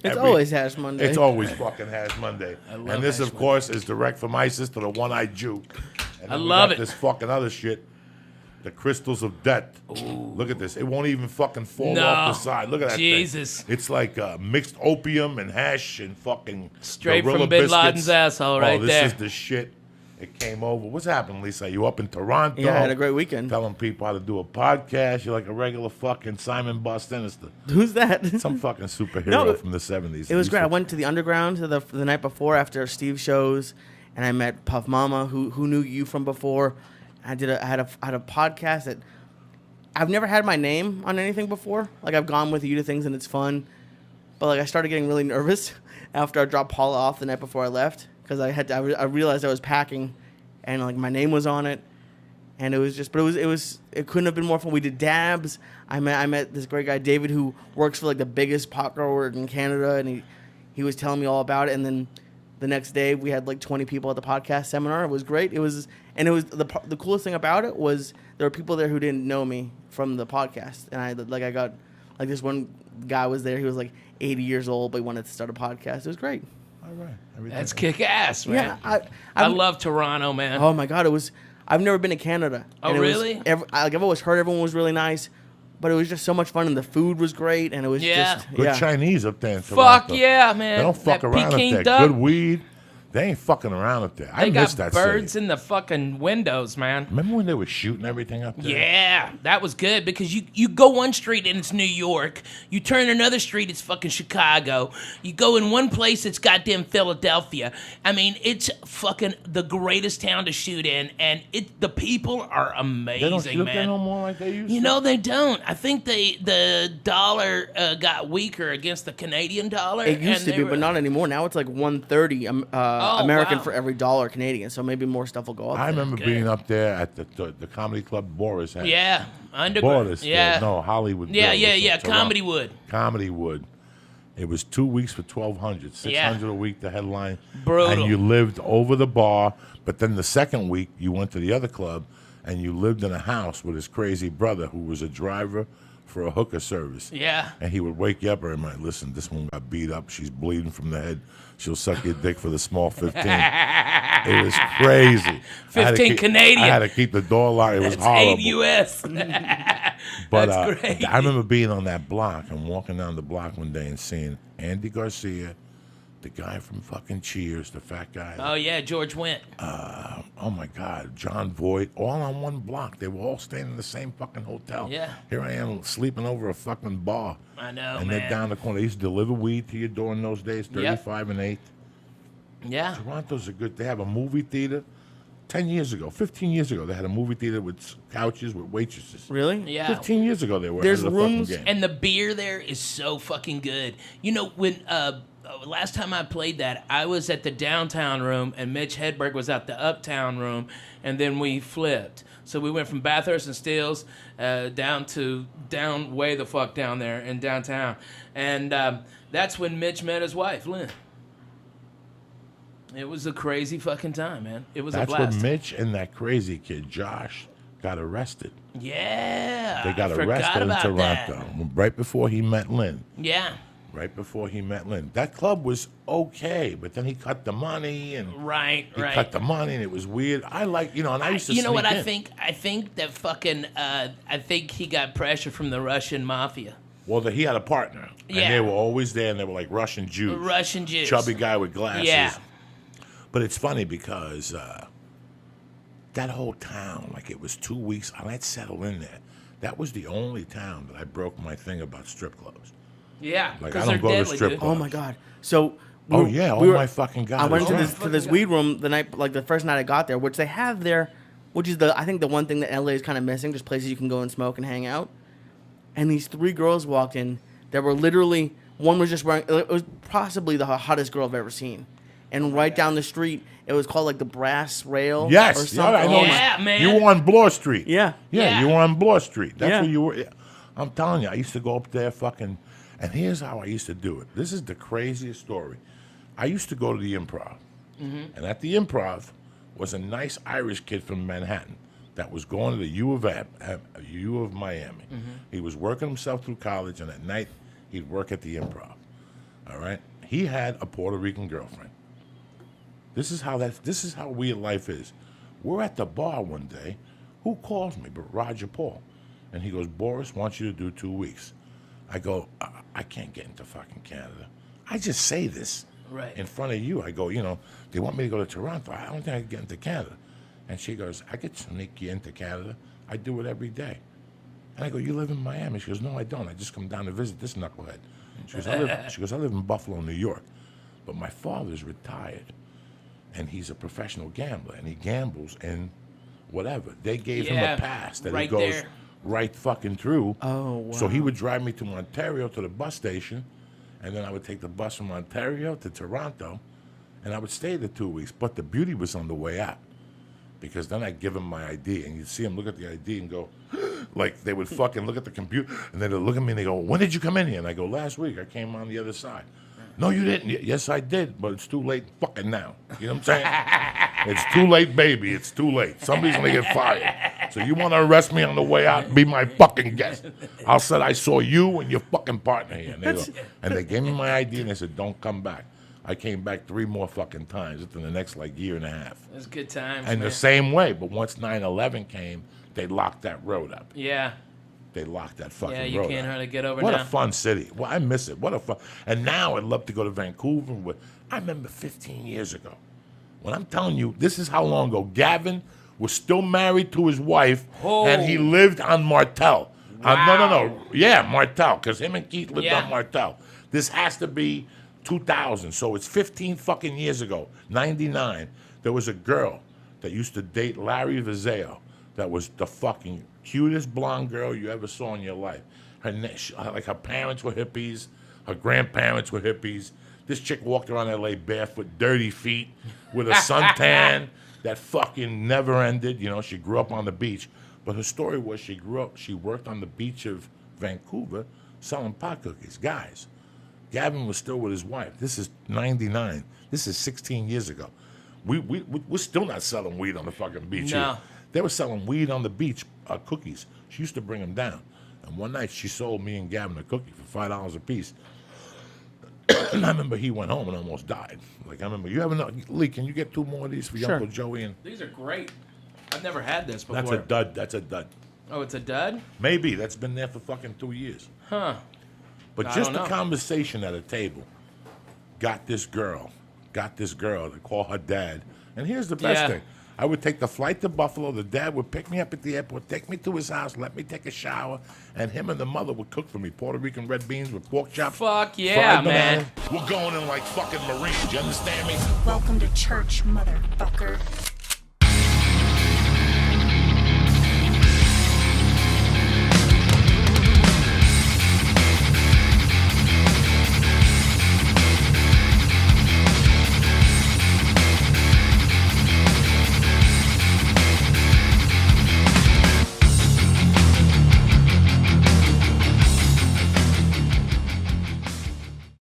It's always Hash Monday. It's always fucking Hash Monday. And this, of course, is direct from ISIS to the one-eyed Jew. And I love it. This fucking other shit. The crystals of death. Ooh. Look at this. It won't even fucking fall off the side. Look at that Jesus. thing. It's like mixed opium and hash and fucking straight gorilla from Bin biscuits. Laden's asshole right there. This is the shit. It came over. What's happening, Lisa? You up in Toronto? Yeah, I had a great weekend. Telling people how to do a podcast. You're like a regular fucking Simon Boss Sinister. Who's that? Some fucking superhero from the 70s. It was great. I went to the Underground the night before after Steve's shows, and I met Puff Mama, who knew you from before. I had a podcast that I've never had my name on anything before. Like, I've gone with you to things and it's fun, but like I started getting really nervous after I dropped Paula off the night before I left, because I realized I was packing, and like my name was on it, and it couldn't have been more fun. We did dabs. I met this great guy David, who works for like the biggest pot grower in Canada, and he was telling me all about it. And then the next day we had like 20 people at the podcast seminar. It was great. It was the coolest thing about it was there were people there who didn't know me from the podcast, and I got like this one guy was there. He was like 80 years old, but he wanted to start a podcast. It was great. All right. That's kick ass, man. Yeah, I love Toronto, man. Oh my God, I've never been to Canada. Oh, really? I've always heard everyone was really nice, but it was just so much fun, and the food was great, and it was just good Chinese up there in Toronto. Fuck yeah, man. They don't fuck around up there. Duck. Good weed. They ain't fucking around up there. I miss that got birds city. in the fucking windows, man. Remember when they were shooting everything up there? Yeah, that was good, because you go one street and it's New York. You turn another street, it's fucking Chicago. You go in one place, it's goddamn Philadelphia. I mean, it's fucking the greatest town to shoot in, and the people are amazing, They don't shoot man. there no more like they used to? You know, they don't. I think the dollar got weaker against the Canadian dollar. It used to be, but not anymore. Now it's like 130 American for every dollar Canadian, so maybe more stuff will go up. I remember being up there at the comedy club Boris had. Yeah, underground. Boris, yeah. No, Hollywood. Yeah. Comedy Wood. Comedy Wood. It was 2 weeks for $1,200, $600 a week to headline. Brutal. And you lived over the bar, but then the second week you went to the other club and you lived in a house with his crazy brother who was a driver for a hooker service. Yeah. And he would wake you up every night. Listen, this one got beat up. She's bleeding from the head. She'll suck your dick for the small 15. It was crazy. 15 Canadian. I had to keep the door locked. It was That's horrible. 8 US. But That's great. I remember being on that block and walking down the block one day and seeing Andy Garcia, the guy from fucking Cheers, the fat guy. Oh, yeah, George Wendt. Oh, my God, John Voight, all on one block. They were all staying in the same fucking hotel. Yeah. Here I am sleeping over a fucking bar. I know, and man. they're down the corner. They used to deliver weed to your door in those days, 35 and 8. Yeah. Toronto's a good, they have a movie theater. 10 years ago, 15 years ago, they had a movie theater with couches with waitresses. Really? Yeah. 15 years ago, they were. There's at the rooms, fucking game. And the beer there is so fucking good. You know, when last time I played that, I was at the downtown room, and Mitch Hedberg was at the uptown room, and then we flipped. So we went from Bathurst and Steeles down way the fuck down there in downtown. And that's when Mitch met his wife, Lynn. It was a crazy fucking time, man. It was a blast. That's when Mitch and that crazy kid, Josh, got arrested. Yeah. They got I forgot arrested in about Toronto that. right before he met Lynn. Yeah. Right before he met Lynn. That club was okay, but then he cut the money and Right. cut the money and it was weird. I like, and I used to You know what sneak I in. think? I think that fucking I think he got pressure from the Russian mafia. Well, he had a partner. Yeah. And they were always there and they were like Russian Jews. Russian Jews. Chubby guy with glasses. Yeah. But it's funny because that whole town, like it was 2 weeks, and I'd settle in there. That was the only town that I broke my thing about strip clubs. Yeah, Like, because I don't they're go to deadly, strip dude. clubs. Oh my God! So Oh yeah, oh my fucking God. I went it's to right. this weed room the night, like the first night I got there, which they have there, which is I think the one thing that LA is kind of missing, just places you can go and smoke and hang out. And these 3 girls walked in that were literally, one was just wearing, it was possibly the hottest girl I've ever seen. And right down the street, it was called like the Brass Rail. Yes, or something. I know. Yeah, man. You were on Bloor Street. Yeah. Yeah, you were on Bloor Street. That's Yeah. where you were. Yeah. I'm telling you, I used to go up there fucking, and here's how I used to do it. This is the craziest story. I used to go to the Improv, and at the Improv was a nice Irish kid from Manhattan that was going to the U of Miami. He was working himself through college, and at night he'd work at the Improv. All right? He had a Puerto Rican girlfriend. This is how weird life is. We're at the bar one day. Who calls me but Roger Paul? And he goes, Boris wants you to do 2 weeks. I go, I can't get into fucking Canada. I just say this in front of you. I go, they want me to go to Toronto. I don't think I can get into Canada. And she goes, I could sneak you into Canada. I do it every day. And I go, you live in Miami? She goes, no, I don't. I just come down to visit this knucklehead. She goes, I live in Buffalo, New York. But my father's retired. And he's a professional gambler. And he gambles in whatever. They gave him a pass that he goes right fucking through. Oh, wow. So he would drive me to Ontario to the bus station. And then I would take the bus from Ontario to Toronto. And I would stay there 2 weeks. But the beauty was on the way out. Because then I'd give him my ID, and you'd see him look at the ID and go, like they would fucking look at the computer, and they'd look at me and they go, when did you come in here? And I go, last week. I came on the other side. No, you didn't. Yes, I did, but it's too late fucking now. You know what I'm saying? It's too late, baby. It's too late. Somebody's going to get fired. So you want to arrest me on the way out? Be my fucking guest. I'll say I saw you and your fucking partner here. And they gave me my ID, and they said, don't come back. I came back 3 more fucking times within the next year and a half. It was good times. And the same way, but once 9/11 came, they locked that road up. Yeah. They locked that fucking road up. Yeah, you can't hardly get over What now. a fun city. Well, I miss it. What a fun. And now I'd love to go to Vancouver. I remember 15 years ago. When I'm telling you, this is how long ago. Gavin was still married to his wife, and he lived on Martel. Wow. No. Yeah, Martel, because him and Keith lived on Martel. This has to be 2000, so it's 15 fucking years ago, 99. There was a girl that used to date Larry Vizeo that was the fucking cutest blonde girl you ever saw in your life. Her parents were hippies, her grandparents were hippies. This chick walked around LA barefoot, dirty feet, with a suntan that fucking never ended. She grew up on the beach, but her story was she worked on the beach of Vancouver selling pot cookies. Guys, Gavin was still with his wife. This is 99. This is 16 years ago. We're still not selling weed on the fucking beach. No. Here. They were selling weed on the beach, cookies. She used to bring them down. And one night she sold me and Gavin a cookie for $5 a piece. And I remember he went home and almost died. I remember, you have enough? Lee, can you get 2 more of these for your Uncle Joey? And These are great. I've never had this before. That's a dud. Oh, it's a dud? Maybe. That's been there for fucking 2 years. Huh. But just the conversation at a table got this girl to call her dad. And here's the best thing. I would take the flight to Buffalo. The dad would pick me up at the airport, take me to his house, let me take a shower, and him and the mother would cook for me Puerto Rican red beans with pork chops. Fuck yeah, man. We're going in like fucking Marines. You understand me? Welcome to church, motherfucker.